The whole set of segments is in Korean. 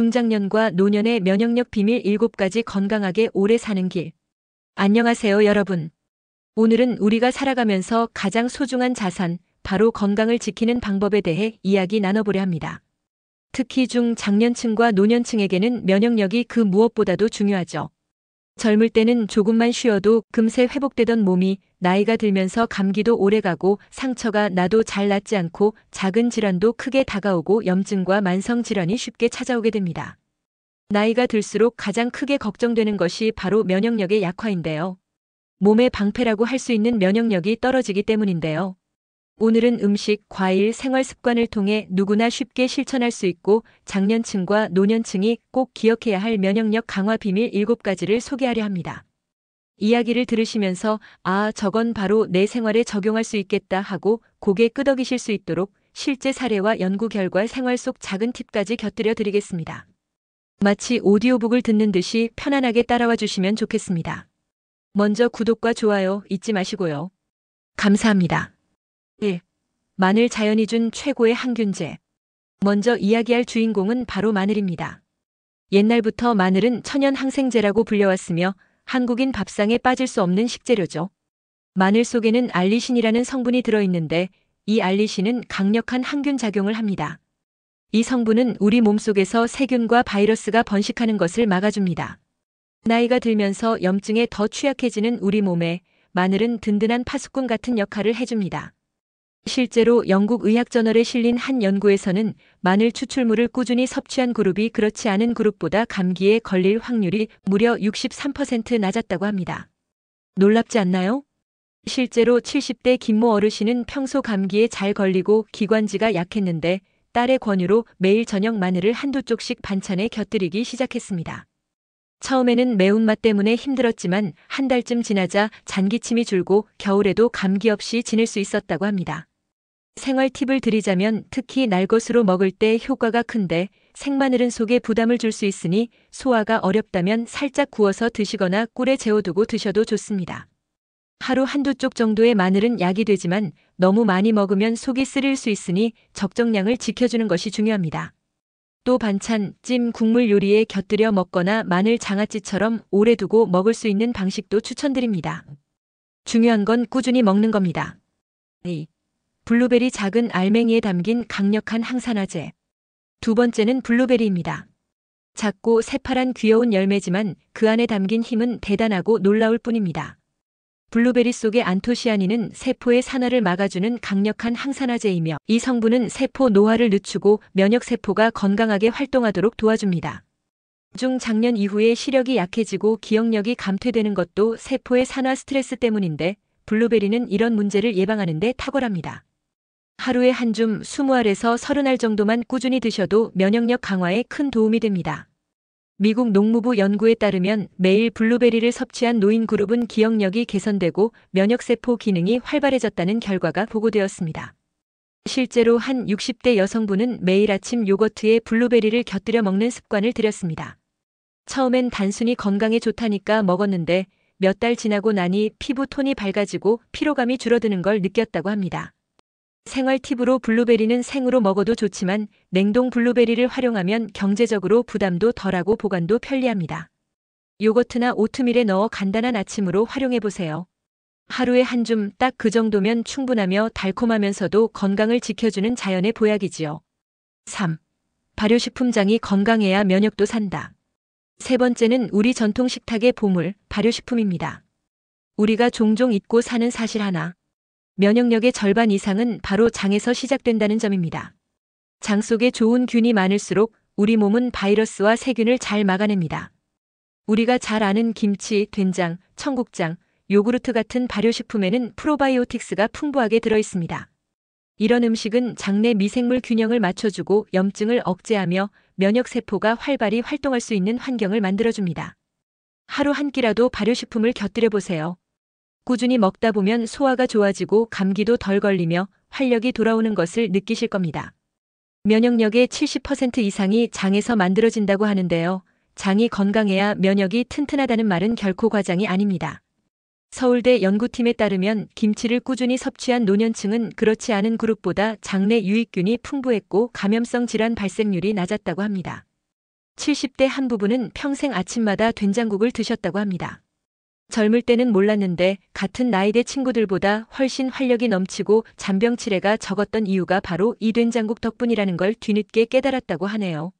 중장년과 노년의 면역력 비밀 7가지 건강하게 오래 사는 길. 안녕하세요, 여러분. 오늘은 우리가 살아가면서 가장 소중한 자산, 바로 건강을 지키는 방법에 대해 이야기 나눠보려 합니다. 특히 중장년층과 노년층에게는 면역력이 그 무엇보다도 중요하죠. 젊을 때는 조금만 쉬어도 금세 회복되던 몸이 나이가 들면서 감기도 오래가고 상처가 나도 잘 낫지 않고 작은 질환도 크게 다가오고 염증과 만성 질환이 쉽게 찾아오게 됩니다. 나이가 들수록 가장 크게 걱정되는 것이 바로 면역력의 약화인데요. 몸의 방패라고 할 수 있는 면역력이 떨어지기 때문인데요. 오늘은 음식, 과일, 생활 습관을 통해 누구나 쉽게 실천할 수 있고 장년층과 노년층이 꼭 기억해야 할 면역력 강화 비밀 7가지를 소개하려 합니다. 이야기를 들으시면서 저건 바로 내 생활에 적용할 수 있겠다 하고 고개 끄덕이실 수 있도록 실제 사례와 연구 결과 생활 속 작은 팁까지 곁들여 드리겠습니다. 마치 오디오북을 듣는 듯이 편안하게 따라와 주시면 좋겠습니다. 먼저 구독과 좋아요 잊지 마시고요. 감사합니다. 1. 마늘 자연이 준 최고의 항균제. 먼저 이야기할 주인공은 바로 마늘입니다. 옛날부터 마늘은 천연 항생제라고 불려왔으며 한국인 밥상에 빠질 수 없는 식재료죠. 마늘 속에는 알리신이라는 성분이 들어있는데 이 알리신은 강력한 항균 작용을 합니다. 이 성분은 우리 몸속에서 세균과 바이러스가 번식하는 것을 막아줍니다. 나이가 들면서 염증에 더 취약해지는 우리 몸에 마늘은 든든한 파수꾼 같은 역할을 해줍니다. 실제로 영국 의학저널에 실린 한 연구에서는 마늘 추출물을 꾸준히 섭취한 그룹이 그렇지 않은 그룹보다 감기에 걸릴 확률이 무려 63% 낮았다고 합니다. 놀랍지 않나요? 실제로 70대 김모 어르신은 평소 감기에 잘 걸리고 기관지가 약했는데 딸의 권유로 매일 저녁 마늘을 한두 쪽씩 반찬에 곁들이기 시작했습니다. 처음에는 매운맛 때문에 힘들었지만 한 달쯤 지나자 잔기침이 줄고 겨울에도 감기 없이 지낼 수 있었다고 합니다. 생활 팁을 드리자면 특히 날것으로 먹을 때 효과가 큰데 생마늘은 속에 부담을 줄 수 있으니 소화가 어렵다면 살짝 구워서 드시거나 꿀에 재워두고 드셔도 좋습니다. 하루 한두 쪽 정도의 마늘은 약이 되지만 너무 많이 먹으면 속이 쓰릴 수 있으니 적정량을 지켜주는 것이 중요합니다. 또 반찬, 찜, 국물 요리에 곁들여 먹거나 마늘 장아찌처럼 오래 두고 먹을 수 있는 방식도 추천드립니다. 중요한 건 꾸준히 먹는 겁니다. 2. 블루베리 작은 알맹이에 담긴 강력한 항산화제. 두 번째는 블루베리입니다. 작고 새파란 귀여운 열매지만 그 안에 담긴 힘은 대단하고 놀라울 뿐입니다. 블루베리 속의 안토시아닌은 세포의 산화를 막아주는 강력한 항산화제이며 이 성분은 세포 노화를 늦추고 면역세포가 건강하게 활동하도록 도와줍니다. 중장년 이후에 시력이 약해지고 기억력이 감퇴되는 것도 세포의 산화 스트레스 때문인데 블루베리는 이런 문제를 예방하는 데 탁월합니다. 하루에 한 줌 20알에서 30알 정도만 꾸준히 드셔도 면역력 강화에 큰 도움이 됩니다. 미국 농무부 연구에 따르면 매일 블루베리를 섭취한 노인 그룹은 기억력이 개선되고 면역세포 기능이 활발해졌다는 결과가 보고되었습니다. 실제로 한 60대 여성분은 매일 아침 요거트에 블루베리를 곁들여 먹는 습관을 들였습니다. 처음엔 단순히 건강에 좋다니까 먹었는데 몇 달 지나고 나니 피부 톤이 밝아지고 피로감이 줄어드는 걸 느꼈다고 합니다. 생활 팁으로 블루베리는 생으로 먹어도 좋지만 냉동 블루베리를 활용하면 경제적으로 부담도 덜하고 보관도 편리합니다. 요거트나 오트밀에 넣어 간단한 아침으로 활용해보세요. 하루에 한 줌 딱 그 정도면 충분하며 달콤하면서도 건강을 지켜주는 자연의 보약이지요. 3. 발효식품장이 건강해야 면역도 산다. 세 번째는 우리 전통 식탁의 보물, 발효식품입니다. 우리가 종종 잊고 사는 사실 하나. 면역력의 절반 이상은 바로 장에서 시작된다는 점입니다. 장 속에 좋은 균이 많을수록 우리 몸은 바이러스와 세균을 잘 막아냅니다. 우리가 잘 아는 김치, 된장, 청국장, 요구르트 같은 발효식품에는 프로바이오틱스가 풍부하게 들어있습니다. 이런 음식은 장내 미생물 균형을 맞춰주고 염증을 억제하며 면역세포가 활발히 활동할 수 있는 환경을 만들어줍니다. 하루 한 끼라도 발효식품을 곁들여보세요. 꾸준히 먹다 보면 소화가 좋아지고 감기도 덜 걸리며 활력이 돌아오는 것을 느끼실 겁니다. 면역력의 70% 이상이 장에서 만들어진다고 하는데요. 장이 건강해야 면역이 튼튼하다는 말은 결코 과장이 아닙니다. 서울대 연구팀에 따르면 김치를 꾸준히 섭취한 노년층은 그렇지 않은 그룹보다 장내 유익균이 풍부했고 감염성 질환 발생률이 낮았다고 합니다. 70대 한 부부는 평생 아침마다 된장국을 드셨다고 합니다. 젊을 때는 몰랐는데 같은 나이대 친구들보다 훨씬 활력이 넘치고 잔병치레가 적었던 이유가 바로 이 된장국 덕분이라는 걸 뒤늦게 깨달았다고 하네요.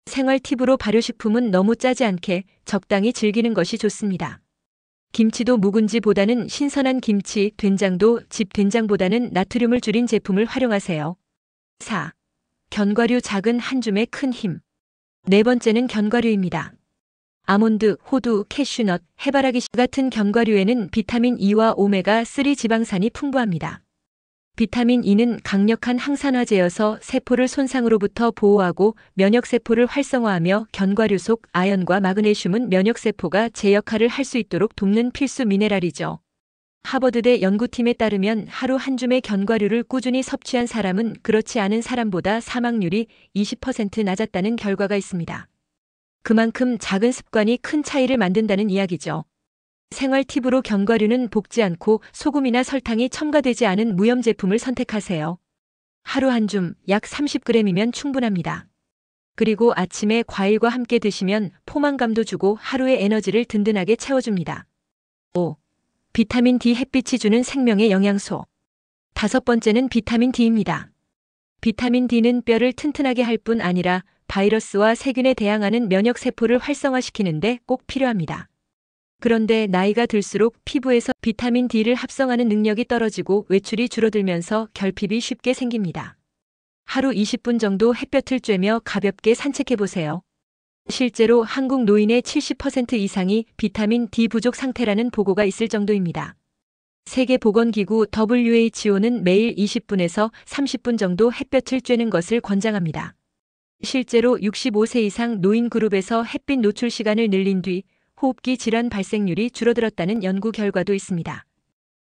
생활 팁으로 발효식품은 너무 짜지 않게 적당히 즐기는 것이 좋습니다. 김치도 묵은지보다는 신선한 김치, 된장도 집 된장보다는 나트륨을 줄인 제품을 활용하세요. 4. 견과류 작은 한 줌의 큰 힘. 네 번째는 견과류입니다. 아몬드, 호두, 캐슈넛, 해바라기 씨 같은 견과류에는 비타민 E와 오메가3 지방산이 풍부합니다. 비타민 E는 강력한 항산화제여서 세포를 손상으로부터 보호하고 면역세포를 활성화하며 견과류 속 아연과 마그네슘은 면역세포가 제 역할을 할 수 있도록 돕는 필수 미네랄이죠. 하버드대 연구팀에 따르면 하루 한 줌의 견과류를 꾸준히 섭취한 사람은 그렇지 않은 사람보다 사망률이 20% 낮았다는 결과가 있습니다. 그만큼 작은 습관이 큰 차이를 만든다는 이야기죠. 생활 팁으로 견과류는 볶지 않고 소금이나 설탕이 첨가되지 않은 무염 제품을 선택하세요. 하루 한 줌 약 30g이면 충분합니다. 그리고 아침에 과일과 함께 드시면 포만감도 주고 하루의 에너지를 든든하게 채워줍니다. 5. 비타민 D 햇빛이 주는 생명의 영양소. 다섯 번째는 비타민 D입니다. 비타민 D는 뼈를 튼튼하게 할 뿐 아니라 바이러스와 세균에 대항하는 면역세포를 활성화시키는데 꼭 필요합니다. 그런데 나이가 들수록 피부에서 비타민 D를 합성하는 능력이 떨어지고 외출이 줄어들면서 결핍이 쉽게 생깁니다. 하루 20분 정도 햇볕을 쬐며 가볍게 산책해보세요. 실제로 한국 노인의 70% 이상이 비타민 D 부족 상태라는 보고가 있을 정도입니다. 세계보건기구 WHO는 매일 20분에서 30분 정도 햇볕을 쬐는 것을 권장합니다. 실제로 65세 이상 노인 그룹에서 햇빛 노출 시간을 늘린 뒤 호흡기 질환 발생률이 줄어들었다는 연구 결과도 있습니다.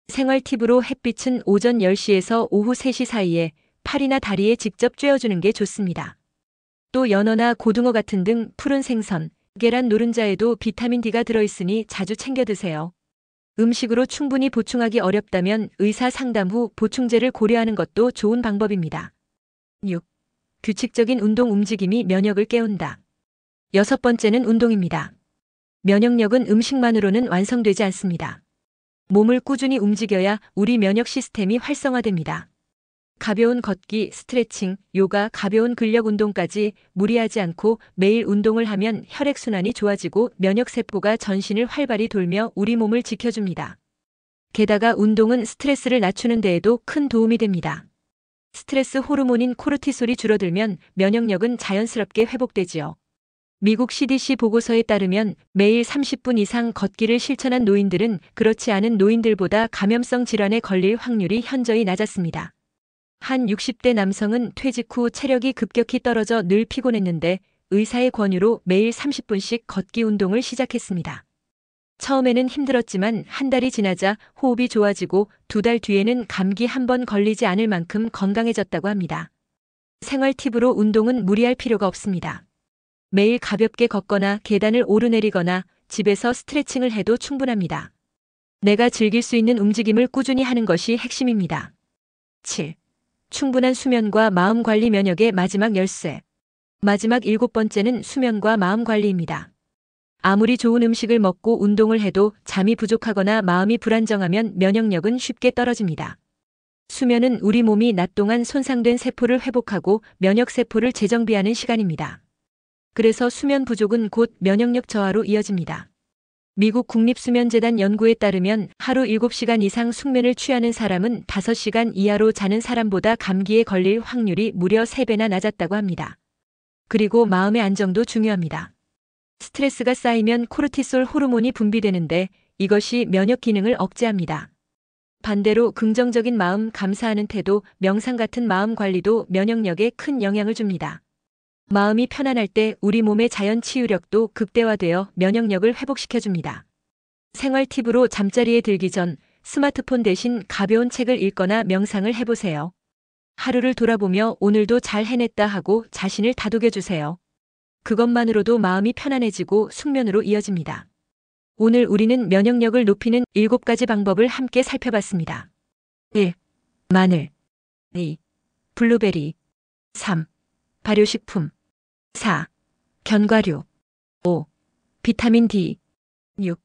생활 팁으로 햇빛은 오전 10시에서 오후 3시 사이에 팔이나 다리에 직접 쬐어주는 게 좋습니다. 또 연어나 고등어 같은 등 푸른 생선, 계란 노른자에도 비타민 D가 들어있으니 자주 챙겨 드세요. 음식으로 충분히 보충하기 어렵다면 의사 상담 후 보충제를 고려하는 것도 좋은 방법입니다. 6. 규칙적인 운동 움직임이 면역을 깨운다. 여섯 번째는 운동입니다. 면역력은 음식만으로는 완성되지 않습니다. 몸을 꾸준히 움직여야 우리 면역 시스템이 활성화됩니다. 가벼운 걷기, 스트레칭, 요가, 가벼운 근력 운동까지 무리하지 않고 매일 운동을 하면 혈액순환이 좋아지고 면역세포가 전신을 활발히 돌며 우리 몸을 지켜줍니다. 게다가 운동은 스트레스를 낮추는 데에도 큰 도움이 됩니다. 스트레스 호르몬인 코르티솔이 줄어들면 면역력은 자연스럽게 회복되지요. 미국 CDC 보고서에 따르면 매일 30분 이상 걷기를 실천한 노인들은 그렇지 않은 노인들보다 감염성 질환에 걸릴 확률이 현저히 낮았습니다. 한 60대 남성은 퇴직 후 체력이 급격히 떨어져 늘 피곤했는데 의사의 권유로 매일 30분씩 걷기 운동을 시작했습니다. 처음에는 힘들었지만 한 달이 지나자 호흡이 좋아지고 두 달 뒤에는 감기 한 번 걸리지 않을 만큼 건강해졌다고 합니다. 생활 팁으로 운동은 무리할 필요가 없습니다. 매일 가볍게 걷거나 계단을 오르내리거나 집에서 스트레칭을 해도 충분합니다. 내가 즐길 수 있는 움직임을 꾸준히 하는 것이 핵심입니다. 7. 충분한 수면과 마음 관리 면역의 마지막 열쇠. 마지막 7번째는 수면과 마음 관리입니다. 아무리 좋은 음식을 먹고 운동을 해도 잠이 부족하거나 마음이 불안정하면 면역력은 쉽게 떨어집니다. 수면은 우리 몸이 낮 동안 손상된 세포를 회복하고 면역세포를 재정비하는 시간입니다. 그래서 수면 부족은 곧 면역력 저하로 이어집니다. 미국 국립수면재단 연구에 따르면 하루 7시간 이상 숙면을 취하는 사람은 5시간 이하로 자는 사람보다 감기에 걸릴 확률이 무려 3배나 낮았다고 합니다. 그리고 마음의 안정도 중요합니다. 스트레스가 쌓이면 코르티솔 호르몬이 분비되는데 이것이 면역 기능을 억제합니다. 반대로 긍정적인 마음, 감사하는 태도, 명상 같은 마음 관리도 면역력에 큰 영향을 줍니다. 마음이 편안할 때 우리 몸의 자연 치유력도 극대화되어 면역력을 회복시켜줍니다. 생활 팁으로 잠자리에 들기 전 스마트폰 대신 가벼운 책을 읽거나 명상을 해보세요. 하루를 돌아보며 오늘도 잘 해냈다 하고 자신을 다독여주세요. 그것만으로도 마음이 편안해지고 숙면으로 이어집니다. 오늘 우리는 면역력을 높이는 7가지 방법을 함께 살펴봤습니다. 1. 마늘 2. 블루베리 3. 발효식품 4. 견과류. 5. 비타민 D. 6.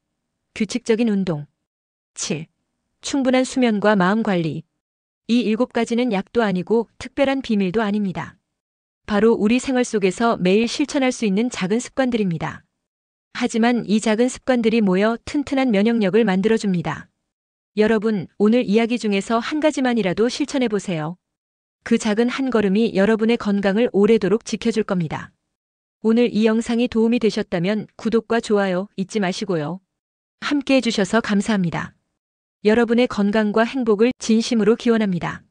규칙적인 운동. 7. 충분한 수면과 마음 관리. 이 7가지는 약도 아니고 특별한 비밀도 아닙니다. 바로 우리 생활 속에서 매일 실천할 수 있는 작은 습관들입니다. 하지만 이 작은 습관들이 모여 튼튼한 면역력을 만들어줍니다. 여러분, 오늘 이야기 중에서 한 가지만이라도 실천해 보세요. 그 작은 한 걸음이 여러분의 건강을 오래도록 지켜줄 겁니다. 오늘 이 영상이 도움이 되셨다면 구독과 좋아요 잊지 마시고요. 함께 해주셔서 감사합니다. 여러분의 건강과 행복을 진심으로 기원합니다.